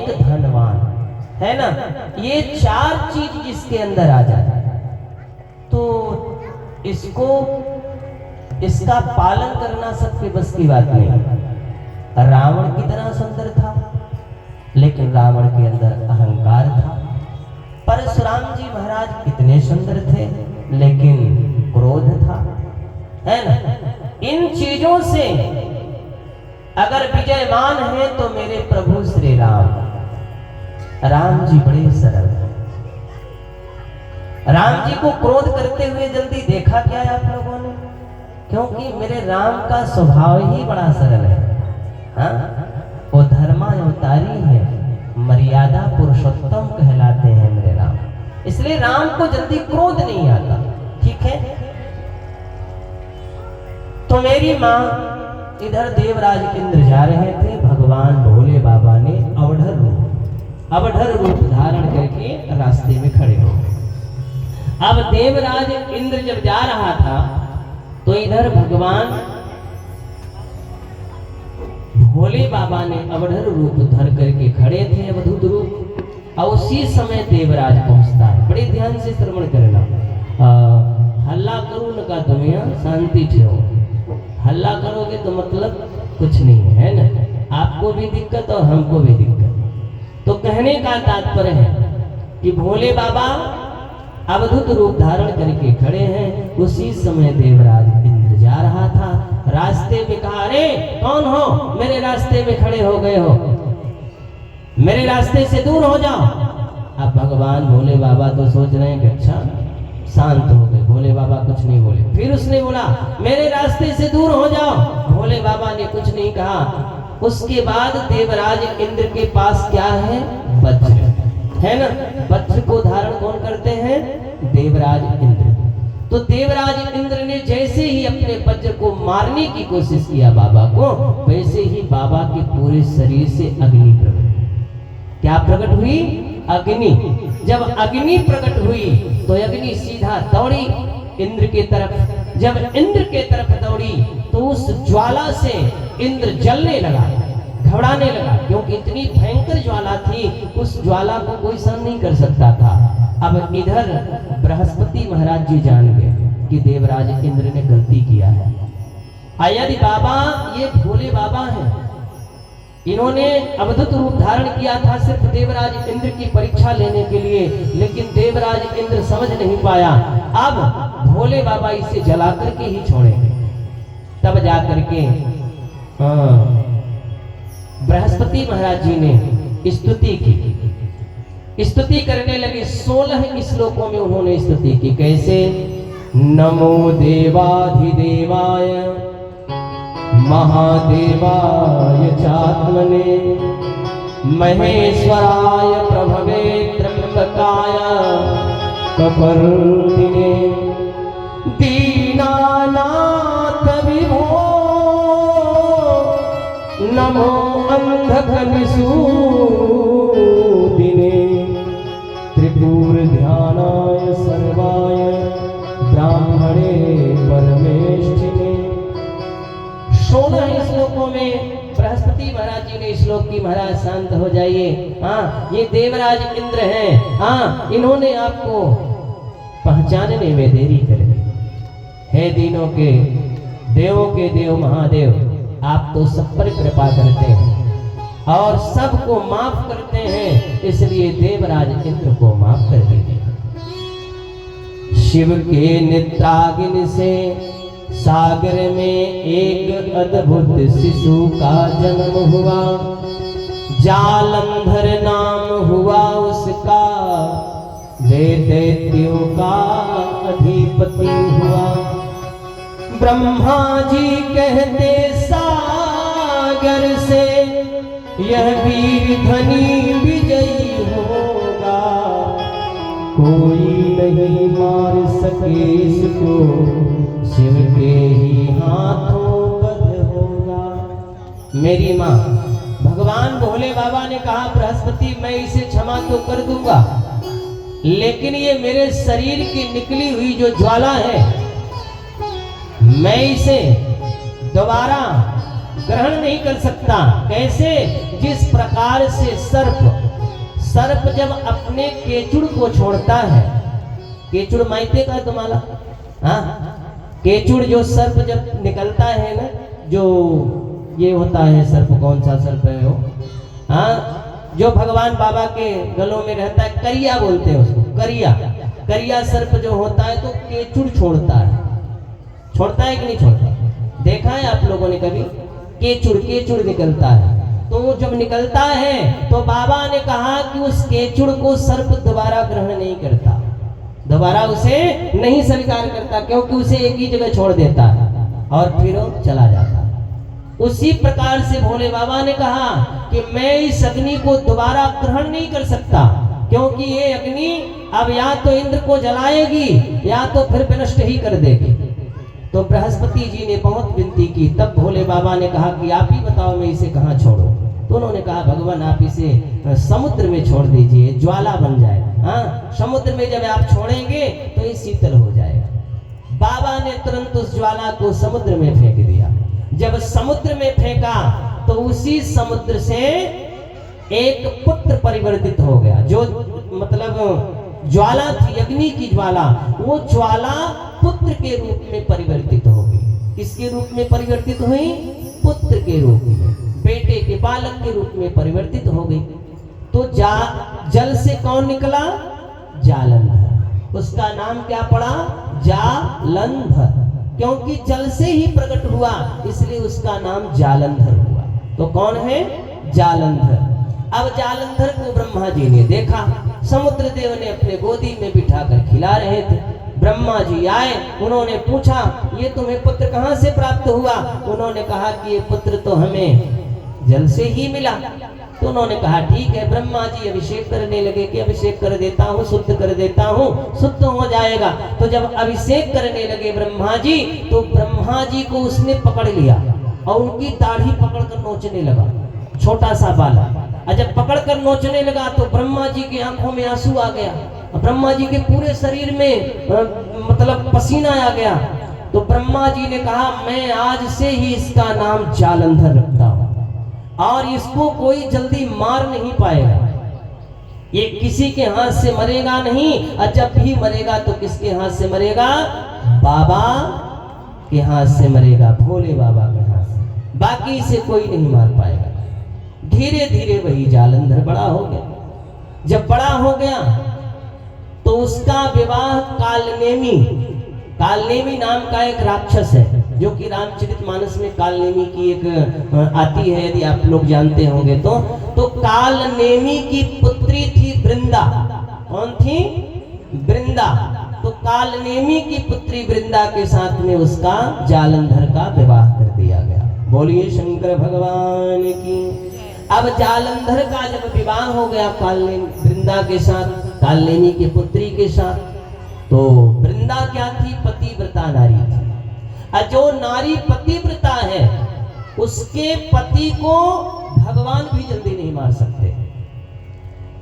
एक धनवान, है ना। ये चार चीज जिसके अंदर आ जाए तो इसको इसका पालन करना सबके बस की बात नहीं। रावण कितना सुंदर था, लेकिन रावण के अंदर अहंकार था। परशुराम जी महाराज कितने सुंदर थे, लेकिन क्रोध था, है ना। इन चीजों से अगर विजयमान है तो मेरे प्रभु श्री राम जी बड़े सरल हैं। राम जी को क्रोध करते हुए जल्दी देखा क्या है आप लोगों ने? क्योंकि मेरे राम का स्वभाव ही बड़ा सरल है। हाँ? वो धर्मावतारी है, मर्यादा पुरुषोत्तम कहलाते हैं मेरे राम। इसलिए राम को जल्दी क्रोध नहीं आता। ठीक है, तो मेरी माँ इधर देवराज इंद्र जा रहे थे, भगवान भोले बाबा ने अवढ़ रूप धारण करके रास्ते में खड़े हो गए। अब देवराज इंद्र जब जा रहा था तो इधर भगवान भोले बाबा ने अवढ़ रूप धर करके खड़े थे, अवधूत रूप। और उसी समय देवराज पहुंचता है। बड़े ध्यान से श्रवण करना। हल्ला करो न का तुम्हें शांति ठेहो। हल्ला करोगे तो मतलब कुछ नहीं है ना, आपको भी दिक्कत और हमको भी दिक्कत। तो कहने का तात्पर्य है कि भोले बाबा अवधूत रूप धारण करके खड़े हैं। उसी समय देवराज इंद्र जा रहा था। रास्ते में कहा, अरे कौन हो, मेरे रास्ते में खड़े हो गए हो, मेरे रास्ते से दूर हो जाओ। अब भगवान भोले बाबा तो सोच रहे हैं कि अच्छा शांत हो गए, भोले बाबा कुछ नहीं बोले। फिर उसने बोला, मेरे रास्ते से दूर हो जाओ। भोले बाबा ने कुछ नहीं कहा। उसके बाद देवराज इंद्र के पास क्या है? वज्र, है ना। वज्र को धारण कौन करते हैं? देवराज इंद्र। तो देवराज इंद्र ने जैसे ही अपने वज्र को मारने की कोशिश किया बाबा को, वैसे ही बाबा के पूरे शरीर से अग्नि प्रकट। क्या प्रकट हुई? अग्नि। जब अग्नि प्रकट हुई तो अग्नि सीधा दौड़ी इंद्र के तरफ। जब इंद्र के तरफ दौड़ी तो उस ज्वाला से इंद्र जलने लगा, घबराने लगा, क्योंकि इतनी भयंकर ज्वाला थी, उस ज्वाला को कोई सहन नहीं कर सकता था। अब इधर बृहस्पति महाराज जी जान गए कि देवराज इंद्र ने गलती किया है। यदि बाबा ये भोले बाबा हैं, इन्होंने अवधूत रूप धारण किया था सिर्फ देवराज इंद्र की परीक्षा लेने के लिए, लेकिन देवराज इंद्र समझ नहीं पाया। अब भोले बाबा इसे जला करके ही छोड़ेंगे। तब जाकर के बृहस्पति महाराज जी ने स्तुति की, स्तुति करने लगे। 16 श्लोकों में उन्होंने स्तुति की। कैसे? नमो देवाधिदेवाय महादेवाय चात्मने महेश्वराय प्रभवे त्र्यंबकाय कपर्दिने दीनानाथ विभो नमो अंधकविसूदिने त्रिपुर ध्यानाय सर्वाय ब्राह्मणे परमेष्ठिने। 16 श्लोकों में बृहस्पति महाराज जी ने श्लोक की, महाराज शांत हो जाइए। हाँ, ये देवराज इंद्र हैं। हाँ, इन्होंने आपको पहचानने में देरी कर दी। हे दीनों के देवों के देव महादेव, आप तो सब पर कृपा करते हैं और सबको माफ करते हैं, इसलिए देवराज इंद्र को माफ कर दीजिए। शिव के नेत्राग्नि से सागर में एक अद्भुत शिशु का जन्म हुआ। जालंधर नाम हुआ उसका, वे दैत्यों का अधिपति हुआ। ब्रह्मा जी कहते सागर से, यह वीर धनी विजयी होगा, कोई नहीं मार सके इसको, शिव के ही हाथों बंध होगा। मेरी माँ भगवान भोले बाबा ने कहा, बृहस्पति मैं इसे क्षमा तो कर दूंगा, लेकिन ये मेरे शरीर की निकली हुई जो ज्वाला है, मैं इसे दोबारा ग्रहण नहीं कर सकता। कैसे? जिस प्रकार से सर्प जब अपने केचुड़ को छोड़ता है, केचुड़ माइते का तुम्हारा, हाँ केचुड़ जो सर्प जब निकलता है ना, जो ये होता है सर्प, कौन सा सर्प है वो, हाँ जो भगवान बाबा के गलों में रहता है, करिया बोलते हैं उसको, करिया सर्प जो होता है तो केचुड़ छोड़ता है कि नहीं छोड़ता? देखा है आप लोगों ने कभी? केचुड़ निकलता है, तो जब निकलता है तो बाबा ने कहा कि उस केचुड़ को सर्प दोबारा ग्रहण नहीं करता, दोबारा उसे नहीं स्वीकार करता, क्योंकि उसे एक ही जगह छोड़ देता है और फिर वो चला जाता है। उसी प्रकार से भोले बाबा ने कहा कि मैं इस अग्नि को दोबारा ग्रहण नहीं कर सकता, क्योंकि ये अग्नि अब या तो इंद्र को जलाएगी या तो फिर विनष्ट ही कर देगी। तो बृहस्पति जी ने बहुत विनती की, तब भोले बाबा ने कहा कि आप ही बताओ मैं इसे कहाँ छोड़ूं। तो उन्होंने कहा भगवान आप इसे समुद्र में छोड़ दीजिए, ज्वाला बन जाए, हाँ समुद्र में जब आप छोड़ेंगे तो ये शीतल हो जाएगा। बाबा ने तुरंत उस ज्वाला को समुद्र में फेंक दिया। जब समुद्र में फेंका तो उसी समुद्र से एक पुत्र परिवर्तित हो गया, जो मतलब ज्वाला थी, अग्नि की ज्वाला, वो ज्वाला पुत्र के रूप में परिवर्तित हो गई। किसके रूप में परिवर्तित हुई? पुत्र के रूप में, बेटे के बालक के रूप में परिवर्तित हो गई। तो जल से कौन निकला? जालंधर। उसका नाम क्या पड़ा? जालंधर, क्योंकि जल से ही प्रकट हुआ, इसलिए उसका नाम जालंधर हुआ। तो कौन है? जालंधर। अब जालंधर को ब्रह्मा जी ने देखा, समुद्र देव ने अपने गोदी में बिठाकर खिला रहे थे। ब्रह्मा जी आए, उन्होंने पूछा ये तुम्हें पुत्र कहाँ से प्राप्त हुआ? उन्होंने कहा कि ये पुत्र तो हमें जल से ही मिला। तो उन्होंने कहा ठीक है। ब्रह्मा जी अभिषेक करने लगे कि अभिषेक कर देता हूँ, शुद्ध कर देता हूँ, शुद्ध हो जाएगा। तो जब अभिषेक करने लगे ब्रह्मा जी, तो ब्रह्मा जी को उसने पकड़ लिया और उनकी दाढ़ी पकड़कर नोचने लगा, छोटा सा बालक। और जब पकड़कर नोचने लगा तो ब्रह्मा जी की आंखों में आंसू आ गया, ब्रह्मा जी के पूरे शरीर में मतलब पसीना आ गया। तो ब्रह्मा जी ने कहा मैं आज से ही इसका नाम जालंधर रखता हूँ और इसको कोई जल्दी मार नहीं पाएगा। ये किसी के हाथ से मरेगा नहीं, और जब भी मरेगा तो किसके हाथ से मरेगा? बाबा के हाथ से मरेगा, भोले बाबा के हाथ से, बाकी इसे कोई नहीं मार पाएगा। धीरे धीरे वही जालंधर बड़ा हो गया। जब बड़ा हो गया तो उसका विवाह कालनेमी नाम का एक राक्षस है, जो कि रामचरितमानस में कालनेमी की एक आती है, यदि आप लोग जानते होंगे तो कालनेमी की पुत्री थी वृंदा। कौन थी? वृंदा। तो कालनेमी की पुत्री वृंदा के साथ में उसका जालंधर का विवाह कर दिया गया। बोलिए शंकर भगवान की। अब जालंधर का जब विवाह हो गया वृंदा के साथ, कालनेमी की पुत्री के साथ, तो वृंदा क्या थी? पतिव्रता नारी थी। और जो नारी पतिव्रता है उसके पति को भगवान भी जल्दी नहीं मार सकते।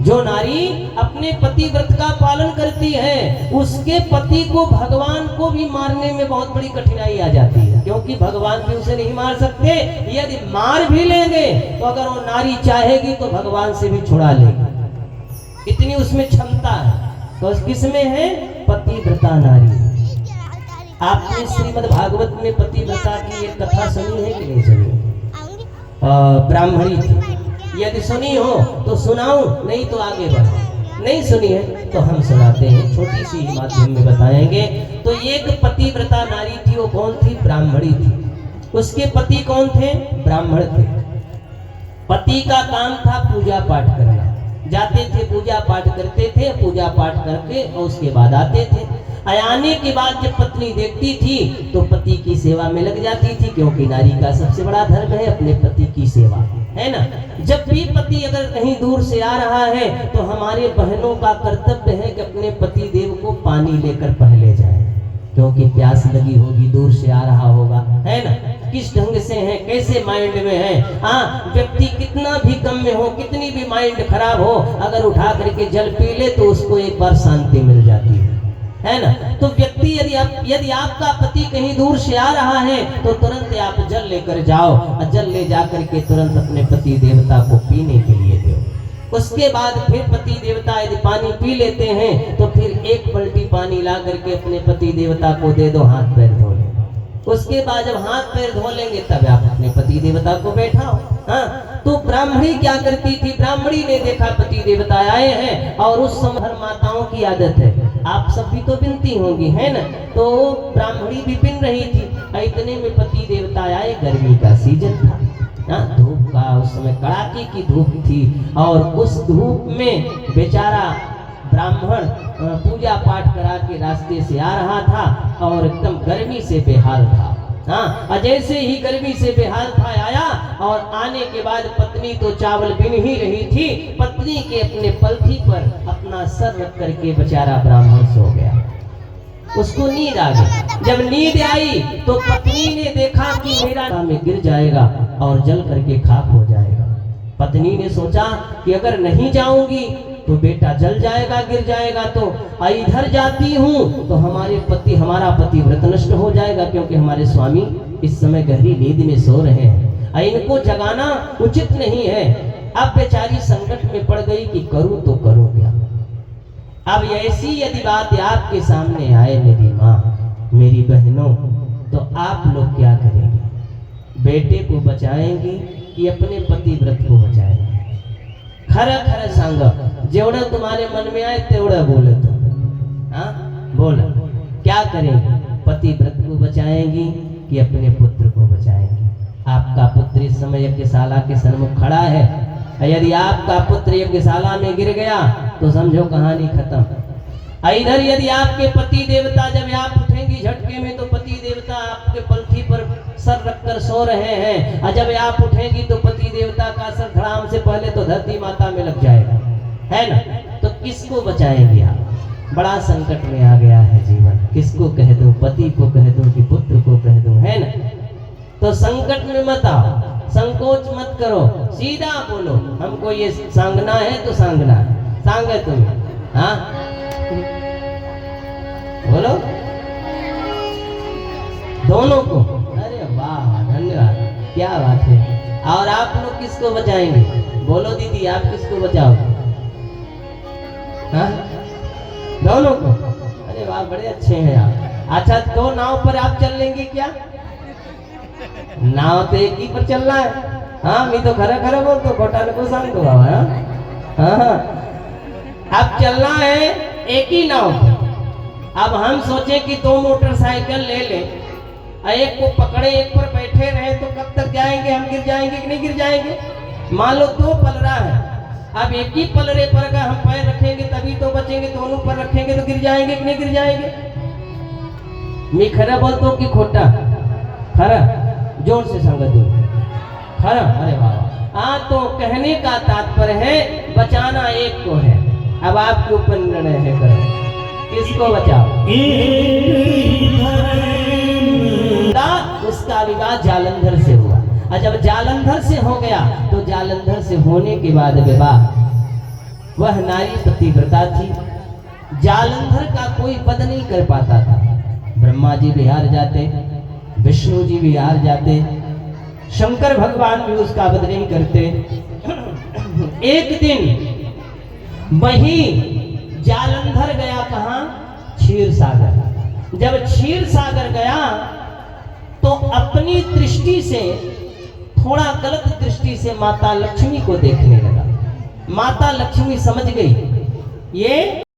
जो नारी अपने पतिव्रत का पालन करती है उसके पति को भगवान को भी मारने में बहुत बड़ी कठिनाई आ जाती है, क्योंकि भगवान भी उसे नहीं मार सकते। यदि मार भी लेंगे तो अगर वो नारी चाहेगी तो भगवान से भी छुड़ा लेगी, इतनी उसमें क्षमता है। तो किसमें है? पतिव्रता नारी। आपने श्रीमद् भागवत में पतिव्रता की एक कथा सुनी है कि नहीं सुनी? ब्राह्मणी थी, यदि सुनी हो तो सुनाऊं, नहीं तो आगे बढ़ो। नहीं सुनी है तो हम सुनाते हैं, छोटी सी माध्यम में बताएंगे। तो एक पतिव्रता नारी थी, वो कौन थी? ब्राह्मणी थी। उसके पति कौन थे? ब्राह्मण थे। पति का काम था पूजा पाठ करना, जाते थे पूजा पाठ करते थे, पूजा पाठ करके और उसके बाद आते थे। आने के बाद जब पत्नी देखती थी तो पति की सेवा में लग जाती थी, क्योंकि नारी का सबसे बड़ा धर्म है अपने पति की सेवा, है ना। जब भी पति अगर कहीं दूर से आ रहा है तो हमारे बहनों का कर्तव्य है कि अपने पति देव को पानी लेकर पहले जाए, क्योंकि प्यास लगी होगी, दूर से आ रहा होगा, है ना। किस ढंग से है, कैसे माइंड में है। हाँ, व्यक्ति कितना भी कम में हो, कितनी भी माइंड खराब हो, अगर उठा करके जल पी ले तो उसको एक बार शांति मिल जाती है। है ना। तो व्यक्ति यदि आपका पति कहीं दूर से आ रहा है तो तुरंत आप जल लेकर जाओ और जल ले जाकर के तुरंत अपने पति देवता को पीने के लिए दो। उसके बाद फिर पति देवता यदि पानी पी लेते हैं तो फिर एक बाल्टी पानी ला करके अपने पति देवता को दे दो, हाथ पैर धो ले। उसके बाद जब हाथ पैर धो लेंगे तब आप अपने पति देवता को बैठाओ। हाँ, तो ब्राह्मणी क्या करती थी, ब्राह्मणी ने देखा पति देवता आए हैं और उस समय हर माताओं की आदत है, आप सब भी तो बिनती होंगी, है ना। तो ब्राह्मणी भी बिन रही थी। इतने में पति देवता आए, गर्मी का सीजन था, धूप का उस समय कड़ाके की धूप थी और उस धूप में बेचारा ब्राह्मण पूजा पाठ करा के रास्ते से आ रहा था और एकदम गर्मी से बेहाल था। हाँ, जैसे ही गर्मी से बेहाल था आया और आने के बाद पत्नी तो चावल बिन ही रही थी, पत्नी के अपने पलथी पर अपना सर रख करके बेचारा ब्राह्मण सो गया। उसको नींद आ गई। जब नींद आई तो पत्नी ने देखा कि मेरा में गिर जाएगा और जल करके खाक हो जाएगा। पत्नी ने सोचा कि अगर नहीं जाऊंगी तो बेटा जल जाएगा, गिर जाएगा, तो इधर जाती हूँ तो हमारा पति व्रत नष्ट हो जाएगा, क्योंकि हमारे स्वामी इस समय गहरी नींद में सो रहे हैं, इनको जगाना उचित नहीं है। अब बेचारी संकट में पड़ गई कि करूँ तो करूँ क्या। अब ऐसी यदि बात आपके सामने आए मेरी माँ, मेरी बहनों, तो आप लोग क्या करेंगे? बेटे को बचाएंगे कि अपने पति व्रत को बचाएंगे? खरं खरं सांग, जेवढं तुम्हारे मन में आए तेवढं बोले तो। हाँ, बोला क्या करेंगे? पति व्रत को बचाएंगी कि अपने पुत्र को बचाएंगी? आपका पुत्र इस समय यज्ञशाला के सन्मुख खड़ा है, यदि आपका पुत्र यज्ञशाला में गिर गया तो समझो कहानी खत्म। इधर यदि आपके पति देवता, जब आप उठेंगी झटके में तो पति देवता आपके पलथी पर सर रखकर सो रहे हैं, और जब आप उठेंगी तो पति देवता का सर धड़ाम से पहले तो धरती माता में लग जाएगा, है ना। तो किसको बचाएंगे आप? बड़ा संकट में आ गया है जीवन। किसको कह दूं? पति को कह दूं कि पुत्र को कह दूं, है ना। तो संकट में मत आओ, संकोच मत करो, सीधा बोलो हमको ये सांगना है तो सांगना है। सांगे तुम्हें? हाँ, बोलो दोनों को। अरे वाह, धन्यवाद, क्या बात है। और आप लोग किसको बचाएंगे? बोलो दीदी, आप किसको बचाओगे? हाँ, दोनों को। अरे वाह, बड़े अच्छे हैं आप। अच्छा, दो नाव पर आप चल लेंगे क्या? नाव तो एक ही पर चलना है। हाँ, मैं तो खरा खरा बोल तो खोटा को सांग दो बाबा। हाँ, अब चलना है एक ही नाव। अब हम सोचे कि दो मोटरसाइकिल ले ले, एक को पकड़े एक पर बैठे रहे तो कब तक जाएंगे हम? गिर जाएंगे कि नहीं गिर जाएंगे? मान लो दो पलरा है, अब एक ही पलरे पर अगर हम पैर रखेंगे तभी तो बचेंगे, दोनों पर रखेंगे तो गिर जाएंगे कि नहीं गिर जाएंगे? मैं खरा बोलता हूँ कि खोटा? खरा, जोर से संगत दो। खरा? अरे वाह। हाँ, तो कहने का तात्पर्य है बचाना एक को है। अब आपके ऊपर निर्णय है, करो किसको बचाओ। उसका विवाह जालंधर से हुआ, और जब जालंधर से हो गया तो जालंधर से होने के बाद विवाह, वह नारी पतिव्रता थी। जालंधर का कोई वध नहीं कर पाता था। ब्रह्मा जी बिहार जाते, विष्णु जी बिहार जाते, शंकर भगवान भी उसका वध नहीं करते। एक दिन वही जालंधर गया कहाँ? क्षीर सागर। जब क्षीर सागर गया तो अपनी दृष्टि से, थोड़ा गलत दृष्टि से माता लक्ष्मी को देखने लगा। माता लक्ष्मी समझ गई ये